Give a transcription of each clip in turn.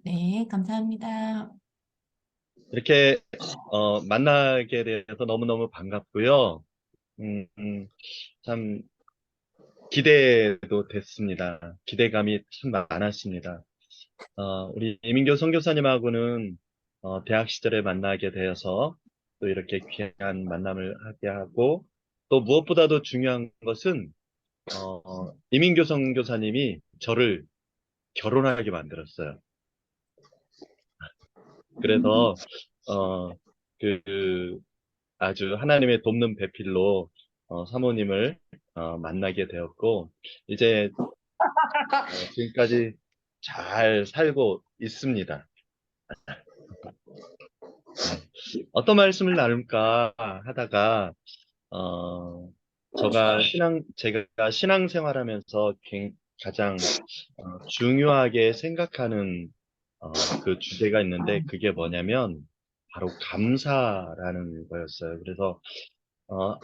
네, 감사합니다. 이렇게 만나게 돼서 너무너무 반갑고요. 음, 음, 참 기대도 됐습니다. 기대감이 참 많았습니다. 우리 이민교 선교사님하고는 대학 시절에 만나게 되어서 또 이렇게 귀한 만남을 하게 하고 또 무엇보다도 중요한 것은 이민교 선교사님이 저를 결혼하게 만들었어요. 그래서 어, 그 아주 하나님의 돕는 배필로 사모님을 만나게 되었고 이제 지금까지 잘 살고 있습니다. 어떤 말씀을 나눌까 하다가 어, 제가 신앙생활하면서 가장 중요하게 생각하는 그 주제가 있는데 그게 뭐냐면 바로 감사라는 거였어요. 그래서 어,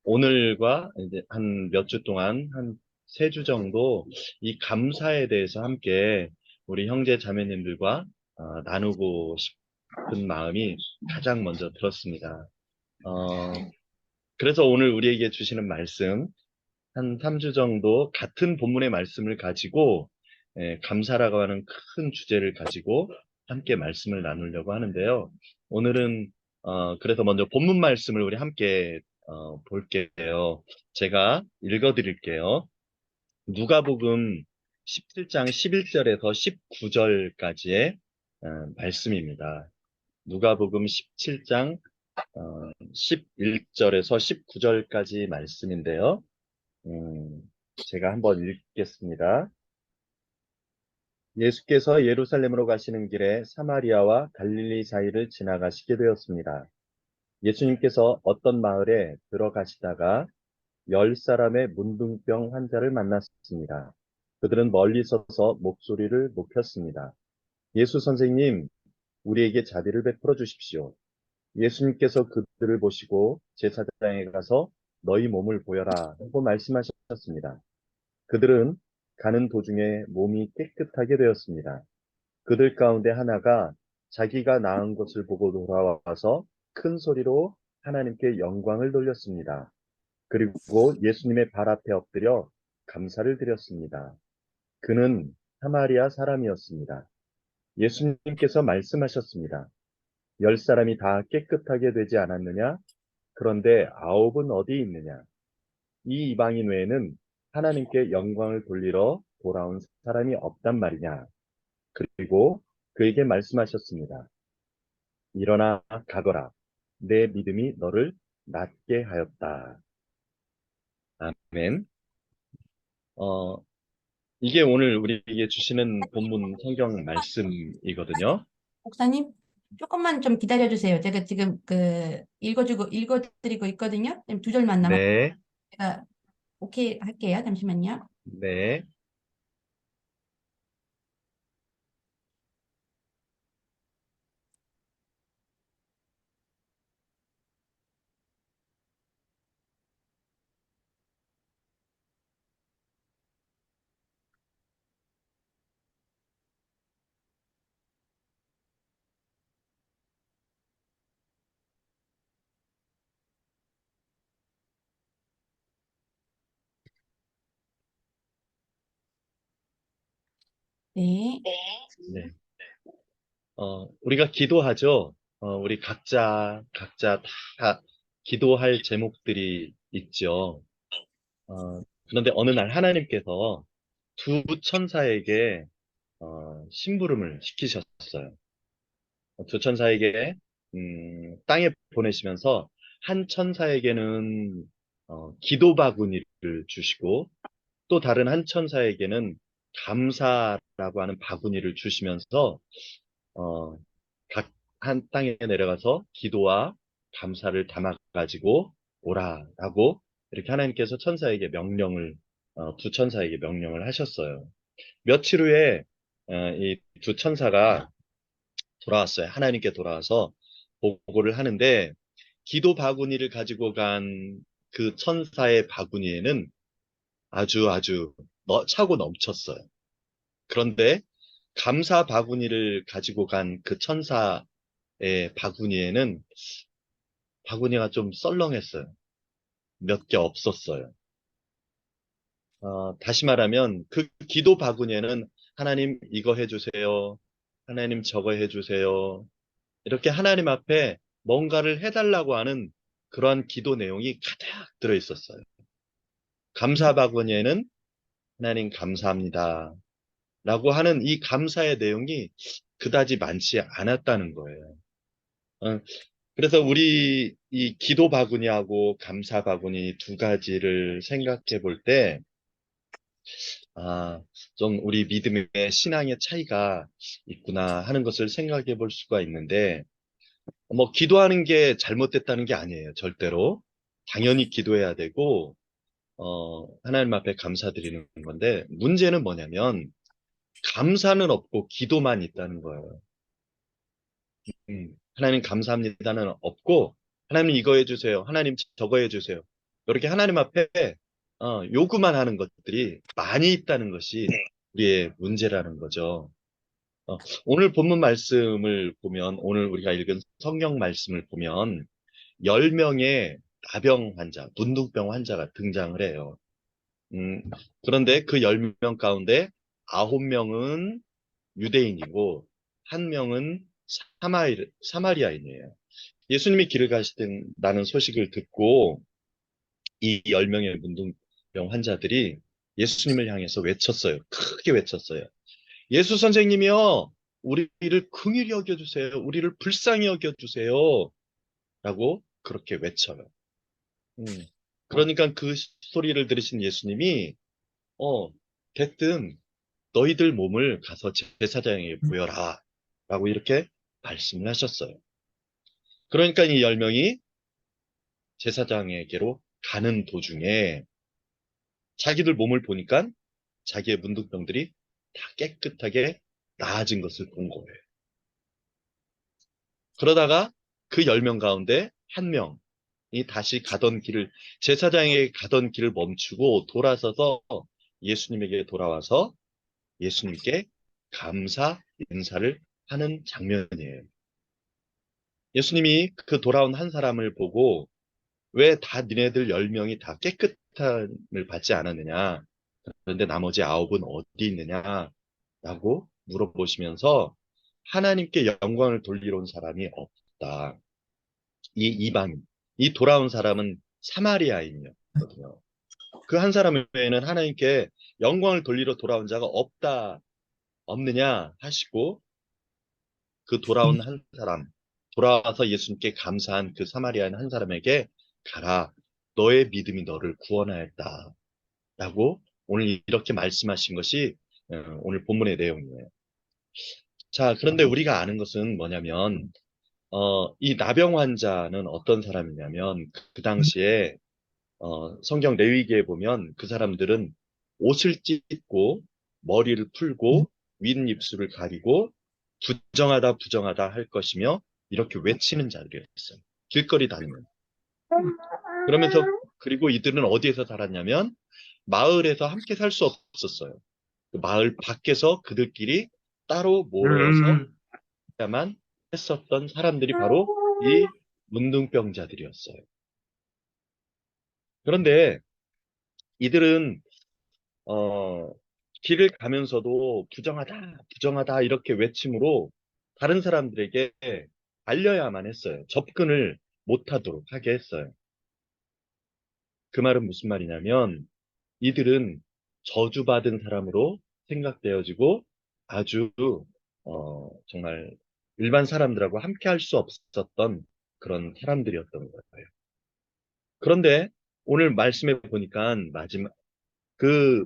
오늘과 이제 한 몇 주 동안, 한 3주 정도 이 감사에 대해서 함께 우리 형제 자매님들과 나누고 싶은 마음이 가장 먼저 들었습니다. 어, 그래서 오늘 우리에게 주시는 말씀, 한 3주 정도 같은 본문의 말씀을 가지고, 감사라고 하는 큰 주제를 가지고 함께 말씀을 나누려고 하는데요. 오늘은, 그래서 먼저 본문 말씀을 우리 함께, 볼게요. 제가 읽어 드릴게요. 누가복음 17장 11절에서 19절까지의 말씀입니다. 누가복음 17장 11절에서 19절까지 말씀인데요. 음, 제가 한번 읽겠습니다. 예수께서 예루살렘으로 가시는 길에 사마리아와 갈릴리 사이를 지나가시게 되었습니다. 예수님께서 어떤 마을에 들어가시다가 10사람의 문둥병 환자를 만났습니다. 그들은 멀리 서서 목소리를 높였습니다. 예수 선생님, 우리에게 자비를 베풀어 주십시오. 예수님께서 그들을 보시고 제사장에 가서 너희 몸을 보여라 하고 말씀하셨습니다. 그들은 가는 도중에 몸이 깨끗하게 되었습니다. 그들 가운데 하나가 자기가 나은 것을 보고 돌아와서 큰 소리로 하나님께 영광을 돌렸습니다. 그리고 예수님의 발 앞에 엎드려 감사를 드렸습니다. 그는 사마리아 사람이었습니다. 예수님께서 말씀하셨습니다. 10사람이 다 깨끗하게 되지 않았느냐? 그런데 9은 어디 있느냐? 이 이방인 외에는 하나님께 영광을 돌리러 돌아온 사람이 없단 말이냐. 그리고 그에게 말씀하셨습니다. 일어나 가거라. 내 믿음이 너를 낫게 하였다. 아멘. 어, 이게 오늘 우리에게 주시는 본문 성경 말씀이거든요. 목사님, 조금만 좀 기다려 주세요. 제가 지금 읽어드리고 있거든요. 지금 두 절만 남았, 네, 제가 오케이 할게요. 잠시만요. 네, 네. 네. 우리가 기도하죠. 우리 각자 다 기도할 제목들이 있죠. 그런데 어느 날 하나님께서 두 천사에게 심부름을 시키셨어요. 두 천사에게 땅에 보내시면서 한 천사에게는 기도 바구니를 주시고 또 다른 한 천사에게는 감사라고 하는 바구니를 주시면서 어, 각 한 땅에 내려가서 기도와 감사를 담아 가지고 오라라고 이렇게 하나님께서 두 천사에게 명령을 하셨어요. 며칠 후에 이 두 천사가 돌아왔어요. 하나님께 돌아와서 보고를 하는데 기도 바구니를 가지고 간 그 천사의 바구니에는 아주 차고 넘쳤어요. 그런데 감사 바구니를 가지고 간 그 천사의 바구니에는 바구니가 좀 썰렁했어요. 몇 개 없었어요. 다시 말하면 그 기도 바구니에는 하나님 이거 해주세요. 하나님 저거 해주세요. 이렇게 하나님 앞에 뭔가를 해달라고 하는 그러한 기도 내용이 가득 들어 있었어요. 감사 바구니에는 하나님 감사합니다. 라고 하는 이 감사의 내용이 그다지 많지 않았다는 거예요. 어, 그래서 우리 이 기도 바구니하고 감사 바구니 두 가지를 생각해 볼 때, 아, 좀 우리 믿음의 신앙의 차이가 있구나 하는 것을 생각해 볼 수가 있는데, 뭐 기도하는 게 잘못됐다는 게 아니에요. 절대로. 당연히 기도해야 되고, 하나님 앞에 감사드리는 건데, 문제는 뭐냐면, 감사는 없고 기도만 있다는 거예요. 하나님 감사합니다는 없고, 하나님 이거 해주세요. 하나님 저거 해주세요. 이렇게 하나님 앞에 요구만 하는 것들이 많이 있다는 것이 우리의 문제라는 거죠. 오늘 본문 말씀을 보면, 오늘 우리가 읽은 성경 말씀을 보면, 10명의 나병 환자, 문둥병 환자가 등장을 해요. 음, 그런데 그 10명 가운데 9명은 유대인이고, 한 명은 사마리아인이에요. 예수님이 길을 가시다는 소식을 듣고 이 10명의 문둥병 환자들이 예수님을 향해서 외쳤어요. 크게 외쳤어요. 예수 선생님이요, 우리를 긍휼히 여겨주세요. 우리를 불쌍히 여겨주세요. 라고 그렇게 외쳐요. 음. 그러니까 그 소리를 들으신 예수님이, 어, 됐든 너희들 몸을 가서 제사장에게 보여라. 라고 이렇게 말씀을 하셨어요. 그러니까 이 10명이 제사장에게로 가는 도중에 자기들 몸을 보니까 자기의 문둥병들이 다 깨끗하게 나아진 것을 본 거예요. 그러다가 그 10명 가운데 한 명이 다시 가던 길을, 제사장에게 가던 길을 멈추고 돌아서서 예수님에게 돌아와서 예수님께 감사 인사를 하는 장면이에요. 예수님이 그 돌아온 한 사람을 보고 왜 다 니네들 10명이 다 깨끗함을 받지 않았느냐? 그런데 나머지 9은 어디 있느냐라고 물어보시면서 하나님께 영광을 돌리러 온 사람이 없다. 이 이방, 이 돌아온 사람은 사마리아인이었거든요. 그 한 사람 외에는 하나님께 영광을 돌리러 돌아온 자가 없느냐 하시고 그 돌아온 한 사람, 돌아와서 예수님께 감사한 그 사마리아인 한 사람에게 가라. 너의 믿음이 너를 구원하였다. 라고 오늘 이렇게 말씀하신 것이 오늘 본문의 내용이에요. 자, 그런데 우리가 아는 것은 뭐냐면, 이 나병 환자는 어떤 사람이냐면, 그 당시에, 성경 레위기에 보면 그 사람들은 옷을 찢고, 머리를 풀고, 윗입술을 가리고, 부정하다, 부정하다 할 것이며, 이렇게 외치는 자들이었어요. 길거리 다니면. 그러면서, 그리고 이들은 어디에서 살았냐면, 마을에서 함께 살 수 없었어요. 그 마을 밖에서 그들끼리 따로 모여서 야만 했었던 사람들이 바로 이 문둥병자들이었어요. 그런데 이들은 어, 길을 가면서도 부정하다, 부정하다 이렇게 외침으로 다른 사람들에게 알려야만 했어요. 접근을 못하도록 하게 했어요. 그 말은 무슨 말이냐면 이들은 저주받은 사람으로 생각되어지고 아주 정말 일반 사람들하고 함께 할 수 없었던 그런 사람들이었던 거예요. 그런데 오늘 말씀해 보니까 마지막 그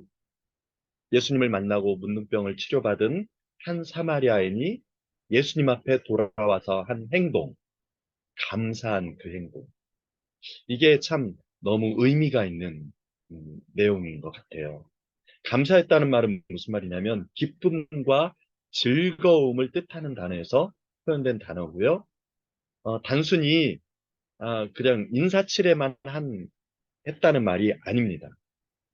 예수님을 만나고 문둥병을 치료받은 한 사마리아인이 예수님 앞에 돌아와서 한 행동, 감사한 그 행동. 이게 참 너무 의미가 있는 내용인 것 같아요. 감사했다는 말은 무슨 말이냐면 기쁨과 즐거움을 뜻하는 단어에서 표현된 단어고요. 단순히 그냥 인사치레만 했다는 말이 아닙니다.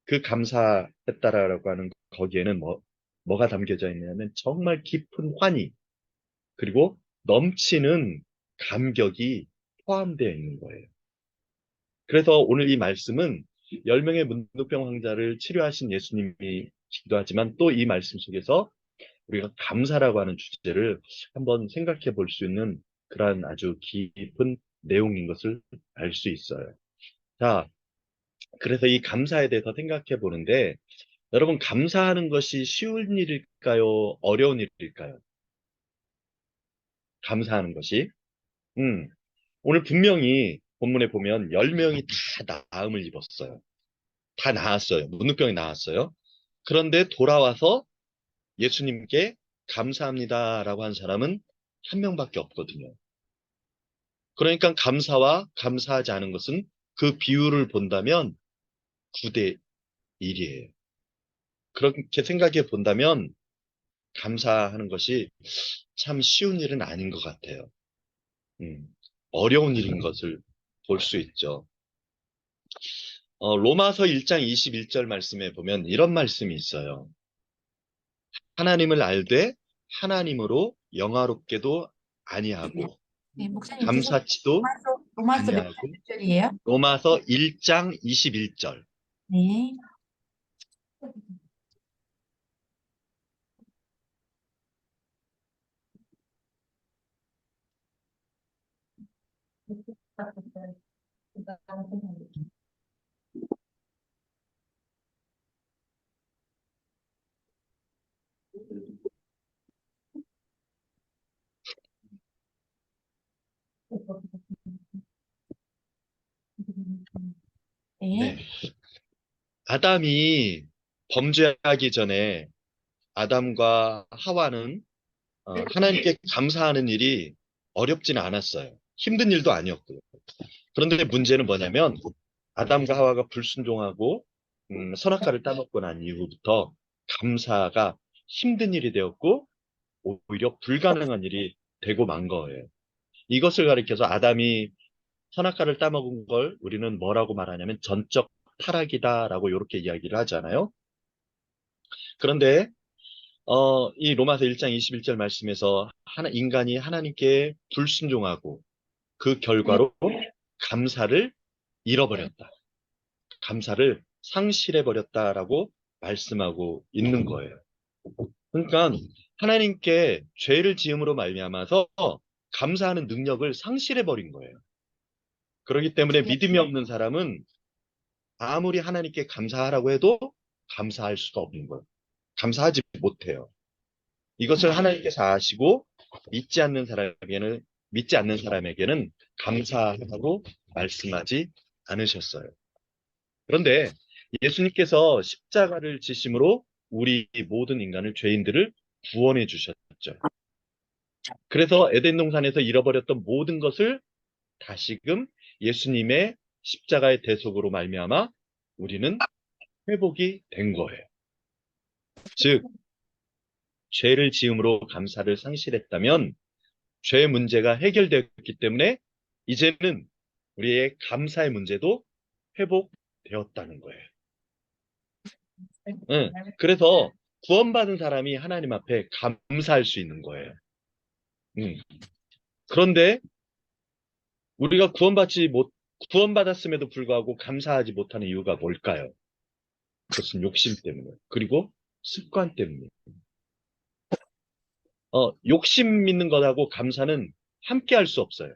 그 감사했다라고 하는 거기에는 뭐 뭐가 담겨져 있냐면 정말 깊은 환희, 그리고 넘치는 감격이 포함되어 있는 거예요. 그래서 오늘 이 말씀은 10명의 문둥병 환자를 치료하신 예수님이시기도 하지만 또 이 말씀 속에서 우리가 감사라고 하는 주제를 한번 생각해 볼 수 있는 그러한 아주 깊은 내용인 것을 알 수 있어요. 자, 그래서 이 감사에 대해서 생각해 보는데 여러분 감사하는 것이 쉬운 일일까요? 어려운 일일까요? 감사하는 것이. 음, 오늘 분명히 본문에 보면 10명이 다 나음을 입었어요. 다 나았어요. 문둥병이 나았어요. 그런데 돌아와서 예수님께 감사합니다라고 한 사람은 한 명밖에 없거든요. 그러니까 감사와 감사하지 않은 것은 그 비율을 본다면 9대 1이에요. 그렇게 생각해 본다면 감사하는 것이 참 쉬운 일은 아닌 것 같아요. 음, 어려운 일인 것을 볼 수 있죠. 로마서 1장 21절 말씀에 보면 이런 말씀이 있어요. 하나님을 알되 하나님으로 영화롭게도 아니하고 네, 목사님 죄송해요. 감사치도 로마서 몇 장 아니하고. 몇 절이에요? 로마서 1장 21절. 네. 네. 네. 아담이 범죄하기 전에 아담과 하와는 하나님께 감사하는 일이 어렵지는 않았어요. 힘든 일도 아니었고요. 그런데 문제는 뭐냐면 아담과 하와가 불순종하고 선악과를 따먹고 난 이후부터 감사가 힘든 일이 되었고 오히려 불가능한 일이 되고 만 거예요. 이것을 가리켜서 아담이 선악과를 따먹은 걸 우리는 뭐라고 말하냐면 전적 타락이다라고 이렇게 이야기를 하잖아요. 그런데 이 로마서 1장 21절 말씀에서 인간이 하나님께 불순종하고 그 결과로 감사를 잃어버렸다. 감사를 상실해버렸다라고 말씀하고 있는 거예요. 그러니까 하나님께 죄를 지음으로 말미암아서 감사하는 능력을 상실해버린 거예요. 그렇기 때문에 믿음이 없는 사람은 아무리 하나님께 감사하라고 해도 감사할 수가 없는 거예요. 감사하지 못해요. 이것을 하나님께서 아시고 믿지 않는 사람에게는 감사하라고 말씀하지 않으셨어요. 그런데 예수님께서 십자가를 지심으로 우리 모든 인간을 죄인들을 구원해 주셨죠. 그래서 에덴 동산에서 잃어버렸던 모든 것을 다시금 예수님의 십자가의 대속으로 말미암아 우리는 회복이 된 거예요. 즉 죄를 지음으로 감사를 상실했다면 죄의 문제가 해결되었기 때문에 이제는 우리의 감사의 문제도 회복되었다는 거예요. 응. 그래서 구원받은 사람이 하나님 앞에 감사할 수 있는 거예요. 응. 그런데 우리가 구원받았음에도 불구하고 감사하지 못하는 이유가 뭘까요? 그것은 욕심 때문에, 그리고 습관 때문에. 욕심 있는 것하고 감사는 함께 할 수 없어요.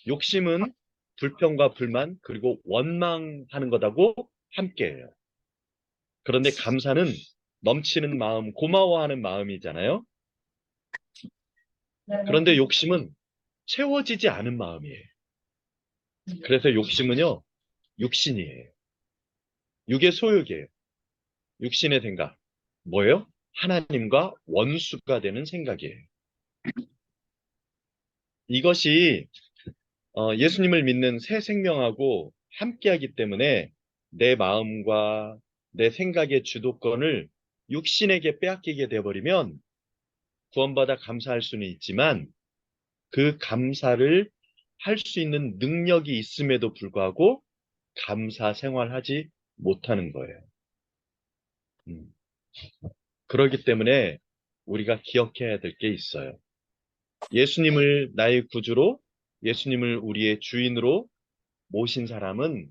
욕심은 불평과 불만, 그리고 원망하는 것하고 함께해요. 그런데 감사는 넘치는 마음, 고마워하는 마음이잖아요. 그런데 욕심은 채워지지 않은 마음이에요. 그래서 욕심은요, 육신이에요. 육의 소욕이에요. 육신의 생각. 뭐예요? 하나님과 원수가 되는 생각이에요. 이것이 예수님을 믿는 새 생명하고 함께하기 때문에 내 마음과 내 생각의 주도권을 육신에게 빼앗기게 되어버리면 구원받아 감사할 수는 있지만 그 감사를 할 수 있는 능력이 있음에도 불구하고 감사 생활하지 못하는 거예요. 음. 그렇기 때문에 우리가 기억해야 될 게 있어요. 예수님을 나의 구주로, 예수님을 우리의 주인으로 모신 사람은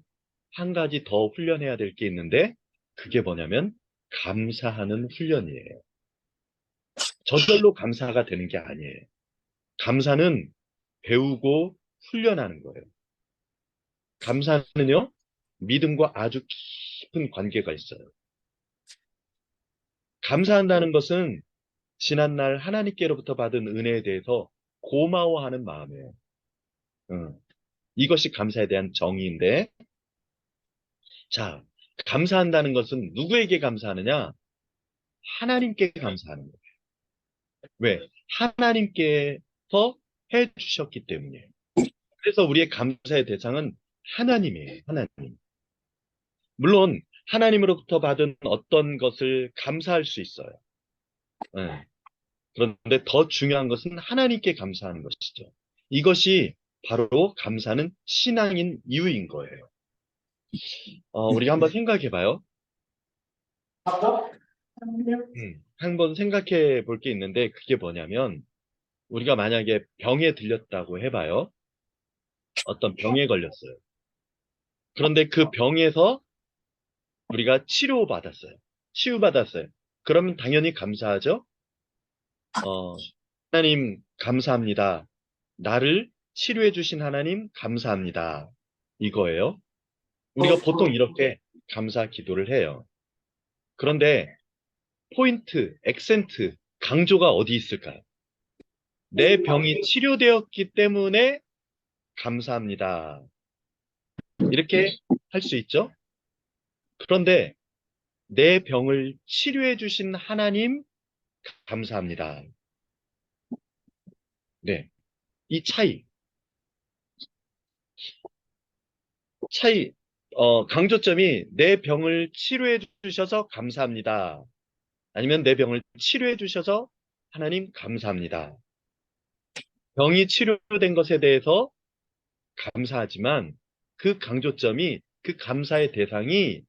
한 가지 더 훈련해야 될 게 있는데, 그게 뭐냐면 감사하는 훈련이에요. 저절로 감사가 되는 게 아니에요. 감사는 배우고 훈련하는 거예요. 감사는요, 믿음과 아주 깊은 관계가 있어요. 감사한다는 것은 지난날 하나님께로부터 받은 은혜에 대해서 고마워하는 마음이에요. 응. 이것이 감사에 대한 정의인데, 자, 감사한다는 것은 누구에게 감사하느냐? 하나님께 감사하는 거예요. 왜? 하나님께서 해주셨기 때문이에요. 그래서 우리의 감사의 대상은 하나님이에요. 하나님. 물론 하나님으로부터 받은 어떤 것을 감사할 수 있어요. 네. 그런데 더 중요한 것은 하나님께 감사하는 것이죠. 이것이 바로 감사는 신앙인 이유인 거예요. 우리가 한번 생각해 봐요. 한번 생각해 볼 게 있는데 그게 뭐냐면 우리가 만약에 병에 들렸다고 해봐요. 어떤 병에 걸렸어요. 그런데 그 병에서 우리가 치료받았어요. 치유받았어요. 그러면 당연히 감사하죠. 어, 하나님 감사합니다. 나를 치료해 주신 하나님 감사합니다. 이거예요. 우리가 보통 이렇게 감사 기도를 해요. 그런데 포인트, 액센트, 강조가 어디 있을까요? 내 병이 치료되었기 때문에 감사합니다. 이렇게 할 수 있죠? 그런데 내 병을 치료해 주신 하나님 감사합니다. 네. 이 차이, 강조점이 내 병을 치료해 주셔서 감사합니다. 아니면 내 병을 치료해 주셔서 하나님 감사합니다. 병이 치료된 것에 대해서 감사하지만 그 강조점이 그 감사의 대상이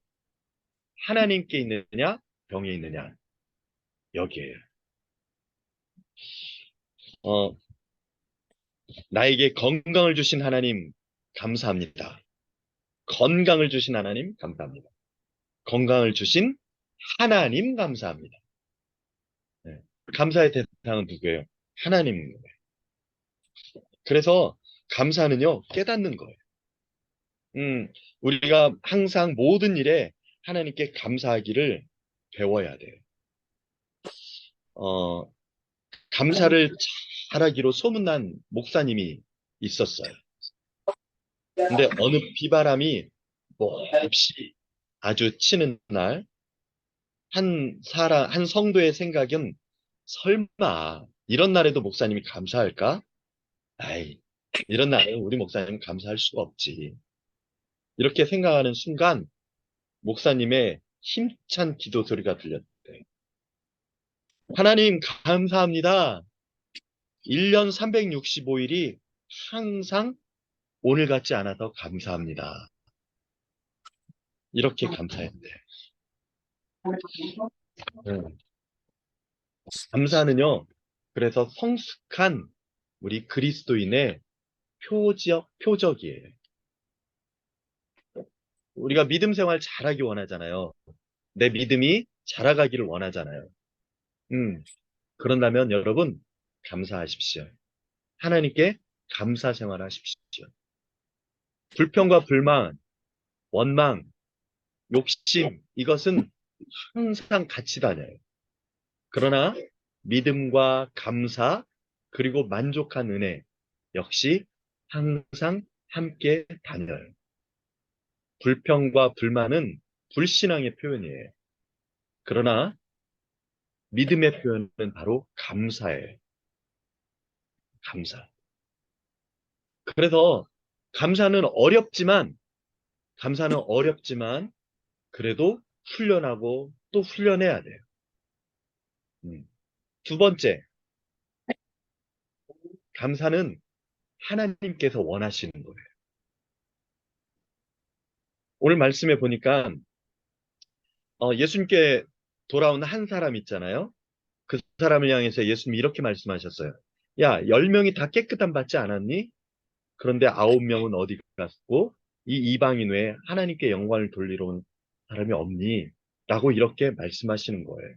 하나님께 있느냐, 병에 있느냐, 여기에요. 어, 나에게 건강을 주신 하나님 감사합니다. 건강을 주신 하나님 감사합니다. 건강을 주신 하나님 감사합니다. 네. 감사의 대상은 누구예요? 하나님인 거예요. 그래서 감사는요, 깨닫는 거예요. 우리가 항상 모든 일에 하나님께 감사하기를 배워야 돼요. 어, 감사를 잘하기로 소문난 목사님이 있었어요. 근데 어느 비바람이 몹시 아주 치는 날, 한 성도의 생각은 설마 이런 날에도 목사님이 감사할까? 아이, 이런 날에 우리 목사님 감사할 수가 없지. 이렇게 생각하는 순간 목사님의 힘찬 기도 소리가 들렸대. 하나님 감사합니다. 1년 365일이 항상 오늘 같지 않아서 감사합니다. 이렇게 감사했대. 네. 감사는요, 그래서 성숙한 우리 그리스도인의 표적이에요. 우리가 믿음 생활 잘하기 원하잖아요. 내 믿음이 자라가기를 원하잖아요. 그런다면 여러분, 감사하십시오. 하나님께 감사 생활하십시오. 불평과 불만, 원망, 욕심, 이것은 항상 같이 다녀요. 그러나 믿음과 감사, 그리고 만족한 은혜, 역시 항상 함께 다녀요. 불평과 불만은 불신앙의 표현이에요. 그러나 믿음의 표현은 바로 감사예요. 감사. 그래서 감사는 어렵지만, 그래도 훈련하고 또 훈련해야 돼요. 음. 두 번째, 감사는 하나님께서 원하시는 거예요. 오늘 말씀에 보니까 예수님께 돌아온 한 사람 있잖아요. 그 사람을 향해서 예수님이 이렇게 말씀하셨어요. 야, 10명이 다 깨끗함 받지 않았니? 그런데 9명은 어디 갔고, 이 이방인 외에 하나님께 영광을 돌리러 온 사람이 없니? 라고 이렇게 말씀하시는 거예요.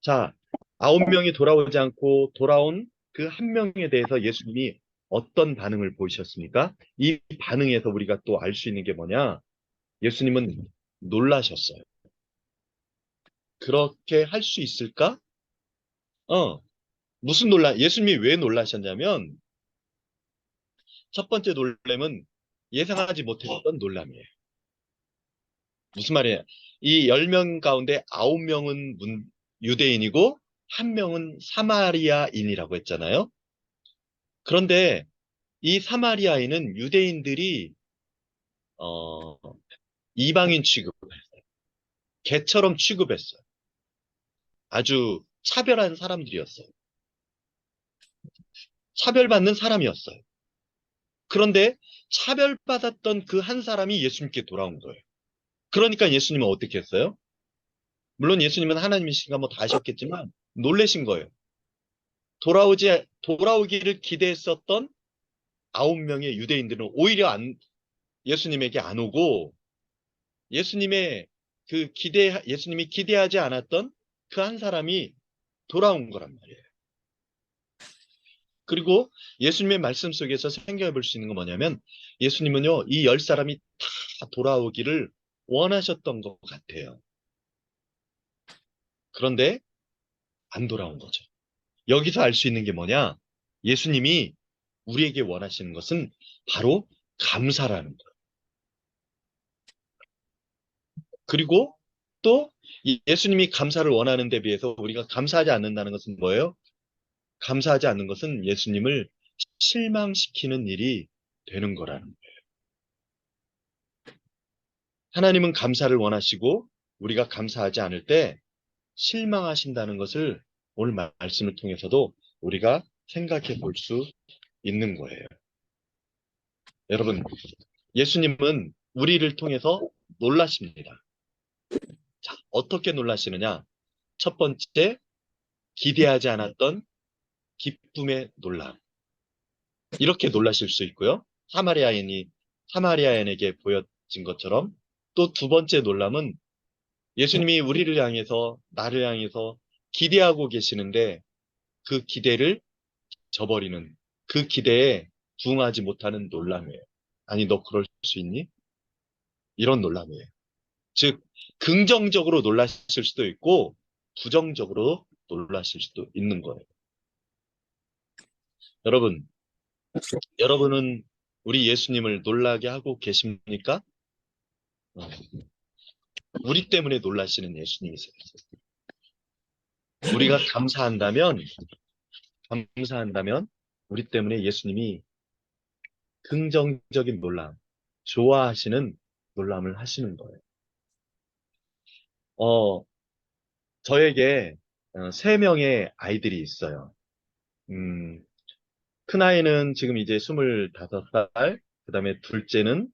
자, 9명이 돌아오지 않고 돌아온 그 한 명에 대해서 예수님이 어떤 반응을 보이셨습니까? 이 반응에서 우리가 또 알 수 있는 게 뭐냐? 예수님은 놀라셨어요. 그렇게 할 수 있을까? 어, 예수님이 왜 놀라셨냐면, 첫 번째 놀람은 예상하지 못했던 놀람이에요. 무슨 말이에요? 이 10명 가운데 9명은 유대인이고, 한 명은 사마리아인이라고 했잖아요. 그런데 이 사마리아인은 유대인들이, 어, 이방인 취급했어요. 개처럼 취급했어요. 아주 차별한 사람들이었어요. 차별받는 사람이었어요. 그런데 차별받았던 그 한 사람이 예수님께 돌아온 거예요. 그러니까 예수님은 어떻게 했어요? 물론 예수님은 하나님이신가 뭐 다 하셨겠지만 놀라신 거예요. 돌아오기를 기대했었던 9명의 유대인들은 오히려 예수님에게 안 오고 예수님이 기대하지 않았던 그 한 사람이 돌아온 거란 말이에요. 그리고 예수님의 말씀 속에서 생각해 볼 수 있는 건 뭐냐면 예수님은요, 이 10사람이 다 돌아오기를 원하셨던 것 같아요. 그런데 안 돌아온 거죠. 여기서 알 수 있는 게 뭐냐? 예수님이 우리에게 원하시는 것은 바로 감사라는 거예요. 그리고 또 예수님이 감사를 원하는 데 비해서 우리가 감사하지 않는다는 것은 뭐예요? 감사하지 않는 것은 예수님을 실망시키는 일이 되는 거라는 거예요. 하나님은 감사를 원하시고 우리가 감사하지 않을 때 실망하신다는 것을 오늘 말씀을 통해서도 우리가 생각해 볼 수 있는 거예요. 여러분, 예수님은 우리를 통해서 놀라십니다. 자, 어떻게 놀라시느냐? 첫 번째, 기대하지 않았던 기쁨의 놀람. 이렇게 놀라실 수 있고요. 사마리아인에게 보여진 것처럼 또 두 번째 놀람은 예수님이 우리를 향해서, 나를 향해서 기대하고 계시는데 그 기대를 저버리는, 그 기대에 부응하지 못하는 놀람이에요. 아니, 너 그럴 수 있니? 이런 놀람이에요. 즉, 긍정적으로 놀라실 수도 있고, 부정적으로 놀라실 수도 있는 거예요. 여러분, 여러분은 우리 예수님을 놀라게 하고 계십니까? 어, 우리 때문에 놀라시는 예수님이세요. 우리가 감사한다면, 우리 때문에 예수님이 긍정적인 놀람, 좋아하시는 놀람을 하시는 거예요. 어, 저에게 세 명의 아이들이 있어요. 음, 큰아이는 지금 이제 25살, 그 다음에 둘째는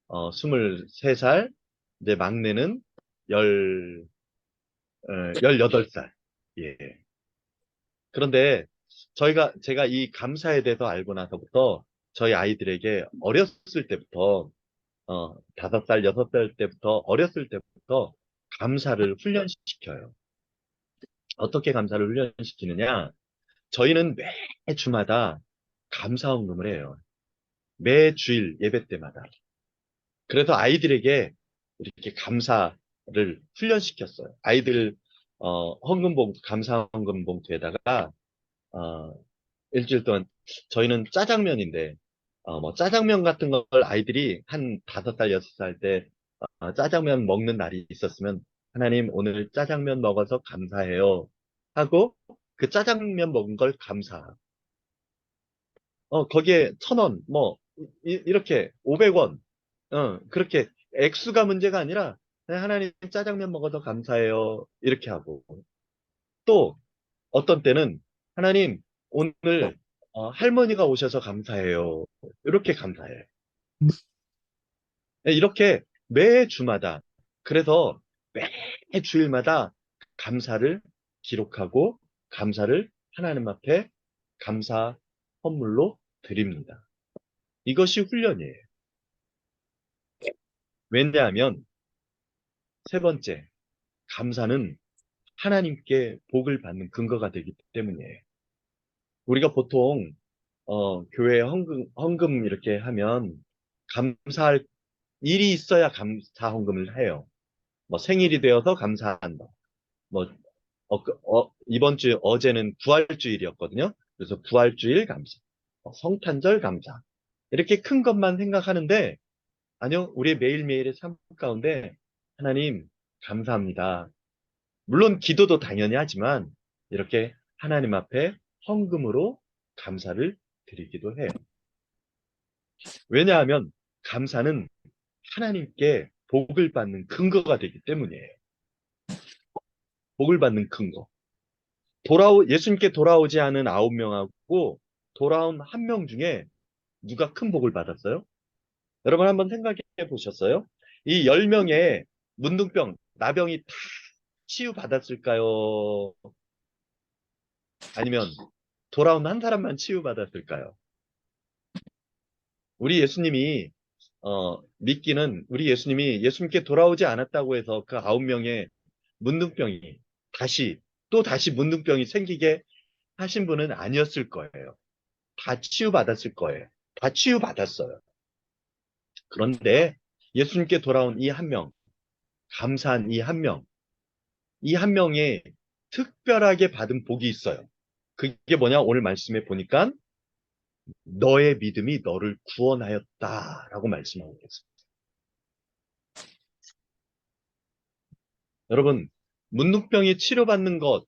23살, 이제 막내는 열, 18살. 예. 그런데 제가 이 감사에 대해서 알고 나서부터 저희 아이들에게 어렸을 때부터, 5살, 6살 때부터, 어렸을 때부터 감사를 훈련시켜요. 어떻게 감사를 훈련시키느냐? 저희는 매 주마다 감사 헌금을 해요. 매 주일 예배 때마다. 그래서 아이들에게 이렇게 감사를 훈련시켰어요. 아이들 감사 헌금 봉투에다가 어, 일주일 동안 저희는 짜장면인데 뭐 짜장면 같은 걸 아이들이 한 5살, 6살 때 짜장면 먹는 날이 있었으면 하나님 오늘 짜장면 먹어서 감사해요 하고 그 짜장면 먹은 걸 감사. 거기에 1,000원, 뭐, 이렇게 500원, 그렇게 액수가 문제가 아니라, 그냥 하나님 짜장면 먹어서 감사해요. 이렇게 하고. 또, 어떤 때는, 하나님, 오늘, 할머니가 오셔서 감사해요. 이렇게 감사해요. 네, 이렇게 매 주마다, 그래서 매 주일마다 감사를 기록하고 감사를 하나님 앞에 감사 선물로 드립니다. 이것이 훈련이에요. 왜냐하면 세 번째, 감사는 하나님께 복을 받는 근거가 되기 때문이에요. 우리가 보통 교회 헌금 이렇게 하면 감사할 일이 있어야 감사 헌금을 해요. 뭐 생일이 되어서 감사한다. 뭐 이번 주 어제는 부활주일이었거든요. 그래서 부활주일 감사, 성탄절 감사 이렇게 큰 것만 생각하는데 아니요, 우리의 매일매일의 삶 가운데 하나님 감사합니다. 물론 기도도 당연히 하지만 이렇게 하나님 앞에 헌금으로 감사를 드리기도 해요. 왜냐하면 감사는 하나님께 복을 받는 근거가 되기 때문이에요. 복을 받는 근거. 예수님께 돌아오지 않은 9명하고 돌아온 1명 중에 누가 큰 복을 받았어요? 여러분 한번 생각해 보셨어요? 이 10명의 문둥병, 나병이 다 치유받았을까요? 아니면 돌아온 한 사람만 치유받았을까요? 우리 예수님이 믿기는 우리 예수님이 예수님께 돌아오지 않았다고 해서 그 9명의 문둥병이 또 다시 문둥병이 생기게 하신 분은 아니었을 거예요. 다 치유받았을 거예요. 다 치유받았어요. 그런데 예수님께 돌아온 이 한 명, 감사한 이 한 명, 이 한 명이 특별하게 받은 복이 있어요. 그게 뭐냐? 오늘 말씀에 보니까 너의 믿음이 너를 구원하였다라고 말씀하고 계세요. 여러분, 문둥병이 치료받는 것,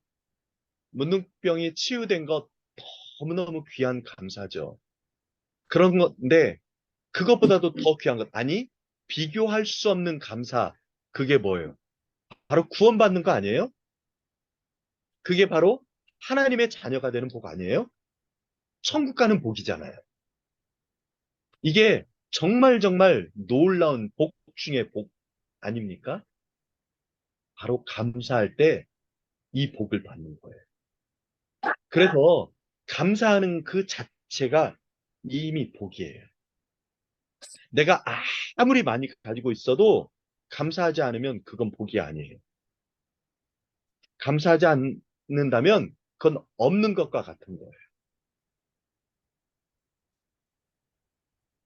문둥병이 치유된 것 너무너무 귀한 감사죠. 그런 건데 그것보다도 더 귀한 것, 아니 비교할 수 없는 감사, 그게 뭐예요? 바로 구원받는 거 아니에요? 그게 바로 하나님의 자녀가 되는 복 아니에요? 천국 가는 복이잖아요. 이게 정말 정말 놀라운 복 중의 복 아닙니까? 바로 감사할 때 이 복을 받는 거예요. 그래서 감사하는 그 자체가 이미 복이에요. 내가 아무리 많이 가지고 있어도 감사하지 않으면 그건 복이 아니에요. 감사하지 않는다면 그건 없는 것과 같은 거예요.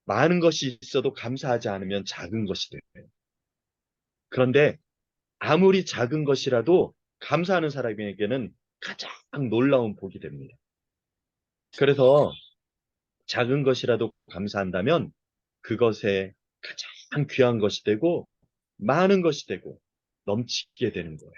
많은 것이 있어도 감사하지 않으면 작은 것이 돼요. 그런데 아무리 작은 것이라도 감사하는 사람에게는 가장 놀라운 복이 됩니다. 그래서 작은 것이라도 감사한다면 그것에 가장 귀한 것이 되고 많은 것이 되고 넘치게 되는 거예요.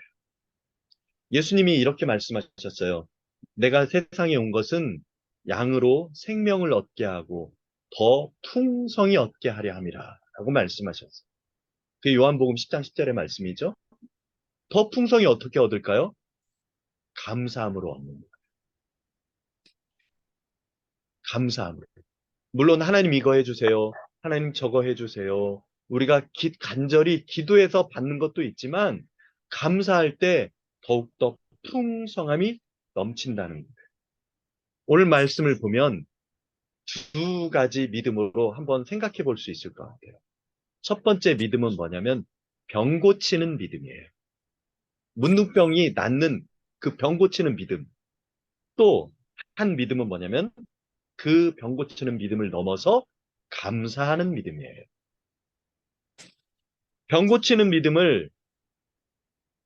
예수님이 이렇게 말씀하셨어요. 내가 세상에 온 것은 양으로 생명을 얻게 하고 더 풍성히 얻게 하려 함이라 라고 말씀하셨어요. 그 요한복음 10장 10절의 말씀이죠. 더 풍성히 어떻게 얻을까요? 감사함으로 얻는 거예요. 감사함으로. 물론 하나님 이거 해주세요. 하나님 저거 해주세요. 우리가 간절히 기도해서 받는 것도 있지만 감사할 때 더욱더 풍성함이 넘친다는 거예요. 오늘 말씀을 보면 두 가지 믿음으로 한번 생각해 볼 수 있을 것 같아요. 첫 번째 믿음은 뭐냐면 병 고치는 믿음이에요. 문둥병이 낫는 그 병 고치는 믿음. 또 한 믿음은 뭐냐면 그 병 고치는 믿음을 넘어서 감사하는 믿음이에요. 병 고치는 믿음을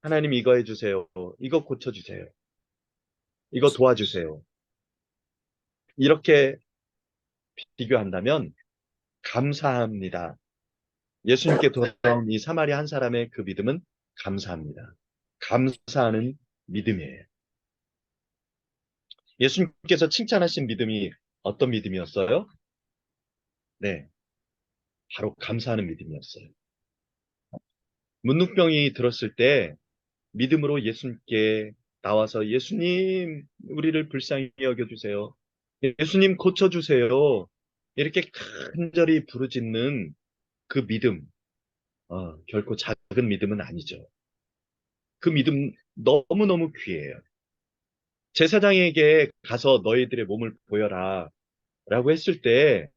하나님 이거 해주세요. 이거 고쳐주세요. 이거 도와주세요. 이렇게 비교한다면 감사합니다. 예수님께 돌아온 이 사마리아 한 사람의 그 믿음은 감사합니다. 감사하는 믿음이에요. 예수님께서 칭찬하신 믿음이 어떤 믿음이었어요? 네, 바로 감사하는 믿음이었어요. 문둥병이 들었을 때 믿음으로 예수님께 나와서 예수님, 우리를 불쌍히 여겨주세요. 예수님 고쳐주세요. 이렇게 간절히 부르짖는 그 믿음, 결코 작은 믿음은 아니죠. 그 믿음은 너무너무 귀해요. 제사장에게 가서 너희들의 몸을 보여라 라고 했을 때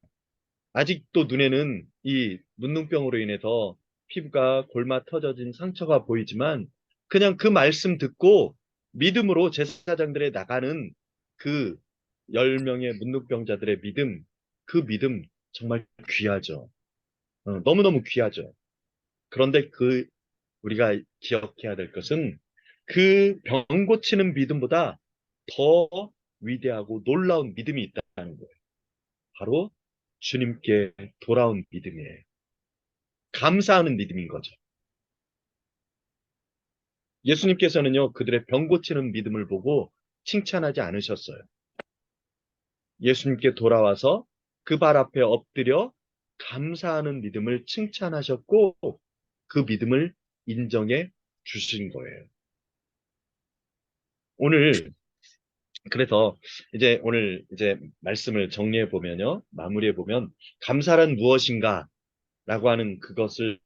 아직도 눈에는 이 문둥병으로 인해서 피부가 골마 터져진 상처가 보이지만 그냥 그 말씀 듣고 믿음으로 제사장들의 나가는 그 10명의 문둥병자들의 믿음, 그 믿음 정말 귀하죠. 너무너무 귀하죠. 그런데 우리가 기억해야 될 것은 그 병 고치는 믿음보다 더 위대하고 놀라운 믿음이 있다는 거예요. 바로 주님께 돌아온 믿음이에요. 감사하는 믿음인 거죠. 예수님께서는요, 그들의 병 고치는 믿음을 보고 칭찬하지 않으셨어요. 예수님께 돌아와서 그 발 앞에 엎드려 감사하는 믿음을 칭찬하셨고 그 믿음을 인정해 주신 거예요. 오늘 그래서 이제 오늘 이제 말씀을 정리해 보면요. 마무리해 보면 감사란 무엇인가 라고 하는 그것을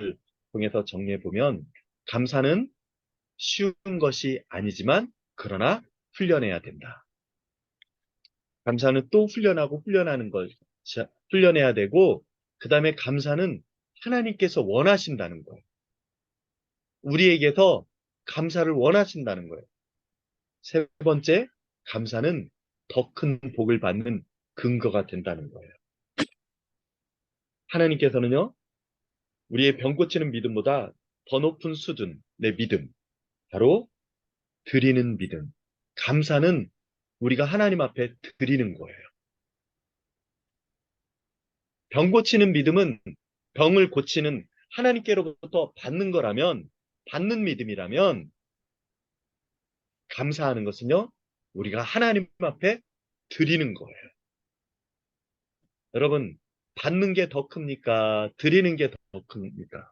통해서 정리해 보면 감사는 쉬운 것이 아니지만 그러나 훈련해야 된다. 감사는 또 훈련하고 훈련하는 것, 훈련해야 되고 그 다음에 감사는 하나님께서 원하신다는 거예요. 우리에게서 감사를 원하신다는 거예요. 세 번째, 감사는 더 큰 복을 받는 근거가 된다는 거예요. 하나님께서는요, 우리의 병 고치는 믿음보다 더 높은 수준, 내 믿음, 바로 드리는 믿음. 감사는 우리가 하나님 앞에 드리는 거예요. 병 고치는 믿음은 병을 고치는 하나님께로부터 받는 거라면, 받는 믿음이라면, 감사하는 것은요, 우리가 하나님 앞에 드리는 거예요. 여러분, 받는 게 더 큽니까? 드리는 게 더 큽니까?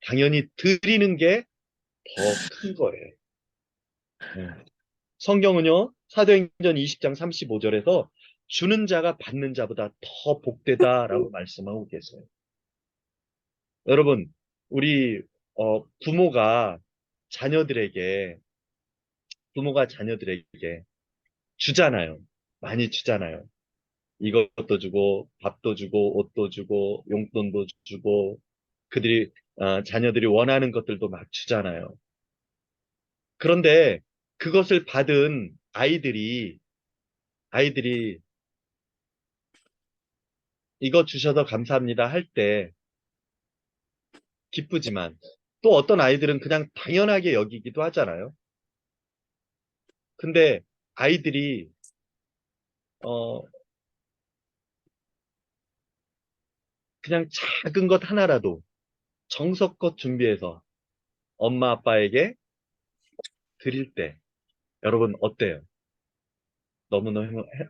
당연히 드리는 게 더 큰 거예요. 네. 성경은요, 사도행전 20장 35절에서 주는 자가 받는 자보다 더 복되다라고 말씀하고 계세요. 여러분, 우리 부모가 자녀들에게 부모가 자녀들에게 주잖아요. 많이 주잖아요. 이것도 주고 밥도 주고 옷도 주고 용돈도 주고 그들이 자녀들이 원하는 것들도 막 주잖아요. 그런데 그것을 받은 아이들이 이거 주셔서 감사합니다 할 때 기쁘지만 또 어떤 아이들은 그냥 당연하게 여기기도 하잖아요. 근데 아이들이 어 그냥 작은 것 하나라도 정성껏 준비해서 엄마 아빠에게 드릴 때 여러분 어때요?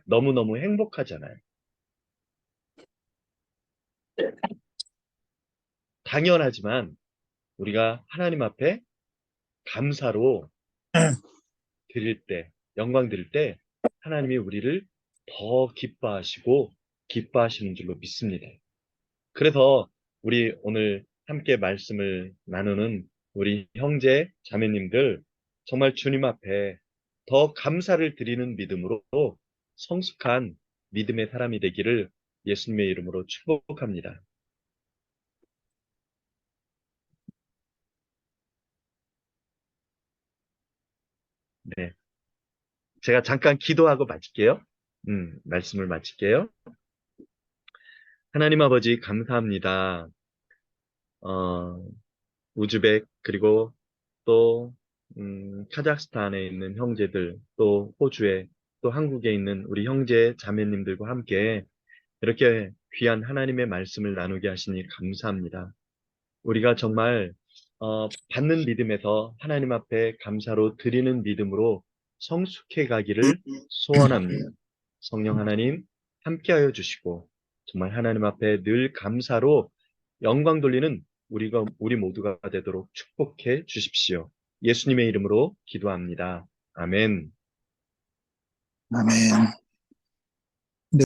너무너무 행복하잖아요. 당연하지만 우리가 하나님 앞에 감사로 드릴 때, 영광 드릴 때 하나님이 우리를 더 기뻐하시고 기뻐하시는 줄로 믿습니다. 그래서 우리 오늘 함께 말씀을 나누는 우리 형제, 자매님들 정말 주님 앞에 더 감사를 드리는 믿음으로 성숙한 믿음의 사람이 되기를 예수님의 이름으로 축복합니다. 네. 제가 잠깐 기도하고 마칠게요. 말씀을 마칠게요. 하나님 아버지 감사합니다. 어, 우즈벡 그리고 또 카자흐스탄에 있는 형제들 또 호주에 또 한국에 있는 우리 형제 자매님들과 함께 이렇게 귀한 하나님의 말씀을 나누게 하시니 감사합니다. 우리가 정말 받는 믿음에서 하나님 앞에 감사로 드리는 믿음으로 성숙해 가기를 소원합니다. 성령 하나님 함께하여 주시고 정말 하나님 앞에 늘 감사로 영광 돌리는 우리 모두가 되도록 축복해 주십시오. 예수님의 이름으로 기도합니다. 아멘. 아멘.